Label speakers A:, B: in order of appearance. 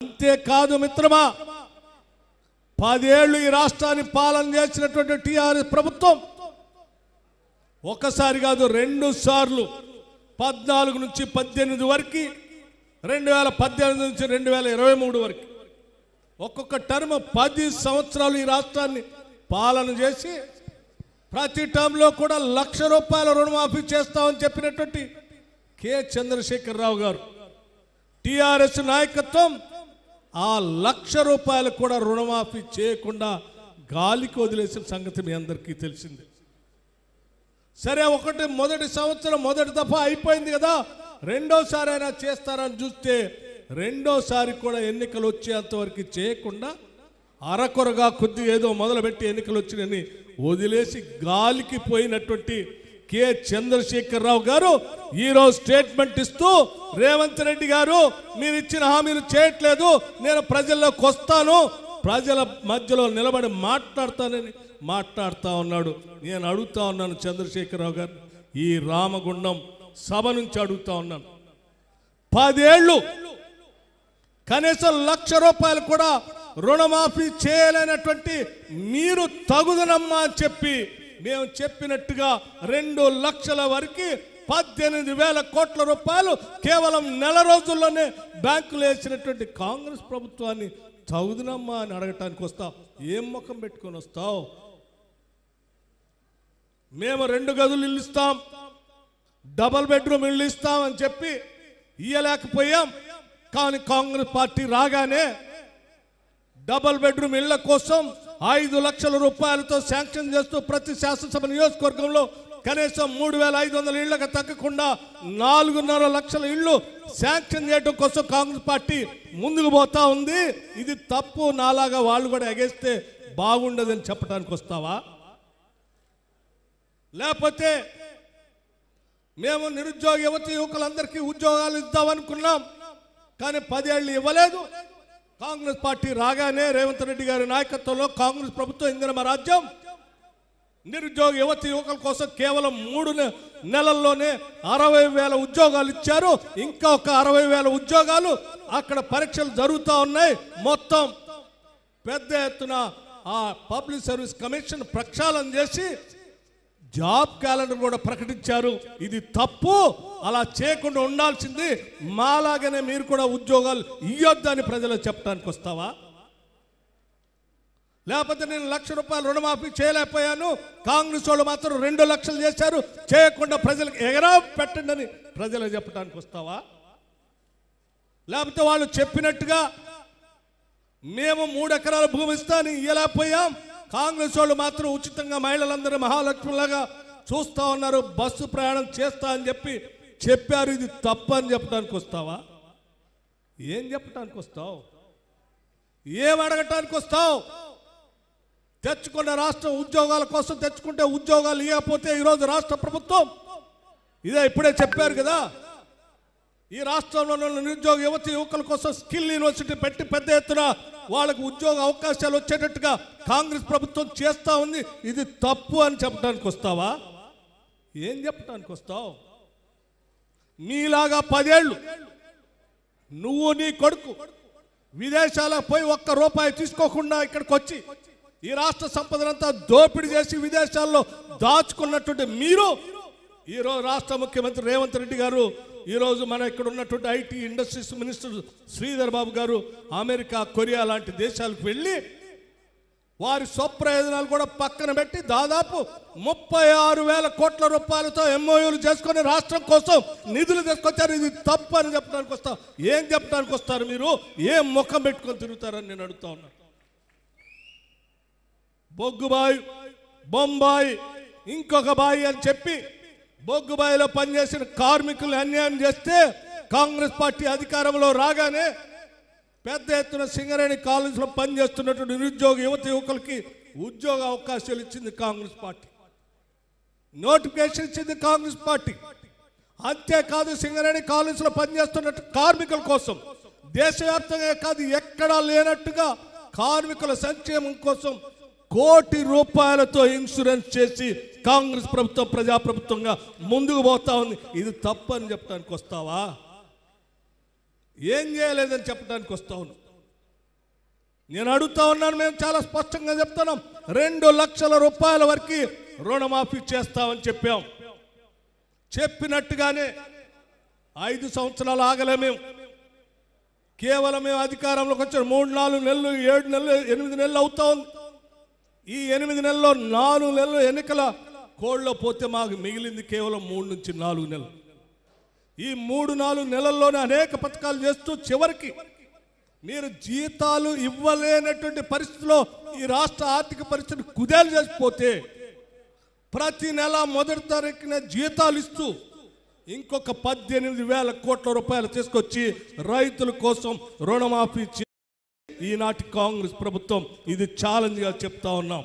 A: అంతేకాదు మిత్రమా, 10 ఏళ్లు ఈ రాష్ట్రాన్ని పాలన చేసినటువంటి టీఆర్ఎస్ ప్రభుత్వం ఒకసారి కాదు 2 సార్లు 14 నుంచి 18 వరకు, 2018 నుంచి 2023 వరకు ఒక్కొక్క టర్మ్ 10 సంవత్సరాలు ఈ రాష్ట్రాన్ని పాలన చేసి ప్రతి టర్మ్లో కూడా ₹1,00,000 రుణమాఫీ చేస్తామని చెప్పినటువంటి కె చంద్రశేఖరరావు గారు టీఆర్ఎస్ నాయకత్వం ఆ ₹1,00,000 కూడా రుణమాఫీ చేయకుండా గాలికి వదిలేసిన సంగతి మీ అందరికీ తెలిసింది. సరే, మొదటి సంవత్సరం మొదటి దఫా అయిపోయింది కదా, రెండోసారి అయినా చేస్తారని చూస్తే రెండోసారి కూడా ఎన్నికలు వచ్చేంతవరకు చేయకుండా అరకొరగా కొద్దిగా ఏదో మొదలుపెట్టి ఎన్నికలు వచ్చినని వదిలేసి గాలికి పోయినటువంటి కె చంద్రశేఖరరావు గారు ఈరోజు స్టేట్మెంట్ ఇస్తూ, రేవంత్ రెడ్డి గారు మీరు ఇచ్చిన హామీలు చేయట్లేదు, నేను ప్రజల్లోకి వస్తాను, ప్రజల మధ్యలో నిలబడి మాట్లాడతానని మాట్లాడుతూ ఉన్నాడు. నేను అడుగుతా ఉన్నాను చంద్రశేఖరరావు గారు, ఈ రామగుండం సభ నుంచి అడుగుతా ఉన్నాను, 10 ఏళ్ళు కనీసం ₹1,00,000 కూడా రుణమాఫీ చేయలేనటువంటి మీరు తగుదనమ్మా అని చెప్పి మేము చెప్పినట్టుగా 2 లక్షల వరకు 18,000 కోట్ల రూపాయలు కేవలం నెల రోజుల్లోనే బ్యాంకులు వేసినటువంటి కాంగ్రెస్ ప్రభుత్వాన్ని తగుదనమ్మా అని అడగటానికి వస్తావు. ఏం ముఖం పెట్టుకొని వస్తావు? మేము 2 గదులు ఇల్లు ఇస్తాం, డబల్ బెడ్రూమ్ ఇల్లు ఇస్తాం అని చెప్పి ఇయ్యలేకపోయాం. కానీ కాంగ్రెస్ పార్టీ రాగానే డబల్ బెడ్రూమ్ ఇళ్ల కోసం 5 లక్షల రూపాయలతో శాంక్షన్ చేస్తూ ప్రతి శాసనసభ నియోజకవర్గంలో కనీసం 3,500 ఇళ్లకు తగ్గకుండా 4.5 లక్షల ఇళ్లు శాంక్షన్ చేయడం కోసం కాంగ్రెస్ పార్టీ ముందుకు పోతా ఉంది. ఇది తప్పు, నాలాగా వాళ్ళు కూడా ఎగేస్తే బాగుండదని చెప్పడానికి వస్తావా? లేకపోతే మేము నిరుద్యోగ యువతి యువకులందరికీ ఉద్యోగాలు ఇద్దామనుకున్నాం, కానీ 10 ఏళ్ళు ఇవ్వలేదు. కాంగ్రెస్ పార్టీ రాగానే రేవంత్ రెడ్డి గారి నాయకత్వంలో కాంగ్రెస్ ప్రభుత్వం ఇందిరమ్మ రాజ్యం నిరుద్యోగ యువతి యువకుల కోసం కేవలం 3 నెలల్లోనే 60,000 ఉద్యోగాలు ఇచ్చారు. ఇంకా ఒక 60,000 ఉద్యోగాలు అక్కడ పరీక్షలు జరుగుతూ ఉన్నాయి. మొత్తం పెద్ద ఎత్తున ఆ పబ్లిక్ సర్వీస్ కమిషన్ ప్రక్షాళన చేసి జాబ్ క్యాలెండర్ కూడా ప్రకటించారు. ఇది తప్పు, అలా చేయకుండా ఉండాల్సింది. మాలాగానే మీరు కూడా ఉద్యోగాలు ఇయ్యొద్దని ప్రజలకు చెప్పడానికి వస్తావా? లేకపోతే నేను ₹1,00,000 రుణమాఫీ చేయలేకపోయాను, కాంగ్రెస్ వాళ్ళు మాత్రం 2 లక్షలు చేశారు, చేయకుండా ప్రజలకు ఎగరా పెట్టండి అని ప్రజలకు చెప్పడానికి వస్తావా? లేకపోతే వాళ్ళు చెప్పినట్టుగా మేము 3 ఎకరాల భూమి ఇస్తాను ఇయ్యలేకపోయాం, కాంగ్రెస్ వాళ్ళు మాత్రం ఉచితంగా మహిళలందరూ మహాలక్ష్మిలాగా చూస్తా ఉన్నారు, బస్సు ప్రయాణం చేస్తా అని చెప్పారు, ఇది తప్పు అని చెప్పడానికి వస్తావా? ఏం చెప్పడానికి వస్తావు? ఏం అడగటానికి వస్తావు? తెచ్చుకున్న రాష్ట్రం ఉద్యోగాల కోసం తెచ్చుకుంటే ఉద్యోగాలు ఇవ్వకపోతే ఈరోజు రాష్ట్ర ప్రభుత్వం ఇదే ఇప్పుడే చెప్పారు కదా, ఈ రాష్ట్రంలో ఉన్న నిరుద్యోగ యువతి యువకుల కోసం స్కిల్ యూనివర్సిటీ పెట్టి పెద్ద ఎత్తున వాళ్ళకు ఉద్యోగ అవకాశాలు వచ్చేటట్టుగా కాంగ్రెస్ ప్రభుత్వం చేస్తూ ఉంది. ఇది తప్పు అని చెప్పడానికి వస్తావా? ఏం చెప్పడానికి వస్తావు? మీలాగా 10 ఏళ్ళు నువ్వు నీ కొడుకు విదేశాలకు పోయి ₹1 తీసుకోకుండా ఇక్కడికి వచ్చి ఈ రాష్ట్ర సంపదనంతా దోపిడీ చేసి విదేశాల్లో దాచుకున్నటువంటి మీరు ఈరోజు రాష్ట్ర ముఖ్యమంత్రి రేవంత్ రెడ్డి గారు ఈరోజు మన ఇక్కడ ఉన్నటువంటి IT industries minister Sridhar Babu గారు అమెరికా, కొరియా లాంటి దేశాలకు వెళ్ళి వారి స్వప్రయోజనాలు కూడా పక్కన పెట్టి దాదాపు 36,000 కోట్ల రూపాయలతో ఎంఓయూలు చేసుకొని రాష్ట్రం కోసం నిధులు తీసుకొచ్చారు. ఇది తప్పు అని చెప్పడానికి వస్తావు. ఏం చెప్పడానికి వస్తారు మీరు? ఏం ముఖం పెట్టుకొని తిరుగుతారని నేను అడుగుతా ఉన్నాను. బొగ్గుబాయి, బొంబాయి, ఇంకొక బాయి అని చెప్పి బొగ్గుబాయిలో పనిచేసిన కార్మికులు అన్యాయం చేస్తే కాంగ్రెస్ పార్టీ అధికారంలో రాగానే పెద్ద ఎత్తున సింగరేణి కాలేజీలో పనిచేస్తున్నటువంటి నిరుద్యోగ యువత యువకులకి ఉద్యోగ అవకాశాలు ఇచ్చింది కాంగ్రెస్ పార్టీ, నోటిఫికేషన్ ఇచ్చింది కాంగ్రెస్ పార్టీ. అంతేకాదు సింగరేణి కాలేజీలో పనిచేస్తున్న కార్మికుల కోసం దేశవ్యాప్తంగా కాదు ఎక్కడా లేనట్టుగా కార్మికుల సంక్షేమం కోసం ₹1,00,00,000 ఇన్సూరెన్స్ చేసి కాంగ్రెస్ ప్రభుత్వం ప్రజాప్రభుత్వంగా ముందుకు పోతా ఉంది. ఇది తప్పు అని చెప్పడానికి వస్తావా? ఏం చేయలేదని చెప్పడానికి వస్తావు? నేను అడుగుతా ఉన్నాను, మేము చాలా స్పష్టంగా చెప్తున్నాం, 2 లక్షల రూపాయల వరకు రుణమాఫీ చేస్తామని చెప్పాం. చెప్పినట్టుగానే 5 సంవత్సరాలు ఆగలే మేము. కేవలం మేము అధికారంలోకి వచ్చిన 3-4 నెలలు, 7 నెలలు, 8 నెలలు అవుతా ఉంది. ఈ 8 నెలల్లో 4 నెలలు ఎన్నికల కోడ్లో పోతే మాకు మిగిలింది కేవలం 3 నుంచి 4 నెలలు. ఈ 3-4 నెలల్లోనే అనేక పథకాలు చేస్తూ చివరికి మీరు జీతాలు ఇవ్వలేనటువంటి పరిస్థితిలో ఈ రాష్ట్ర ఆర్థిక పరిస్థితి కుదేలు చేసిపోతే ప్రతి నెల మొదటి తారీఖున జీతాలు ఇస్తూ ఇంకొక 18,000 కోట్ల రూపాయలు తీసుకొచ్చి రైతుల కోసం రుణమాఫీ ఈనాటి కాంగ్రెస్ ప్రభుత్వం ఇది ఛాలెంజ్గా చెప్తా ఉన్నాం.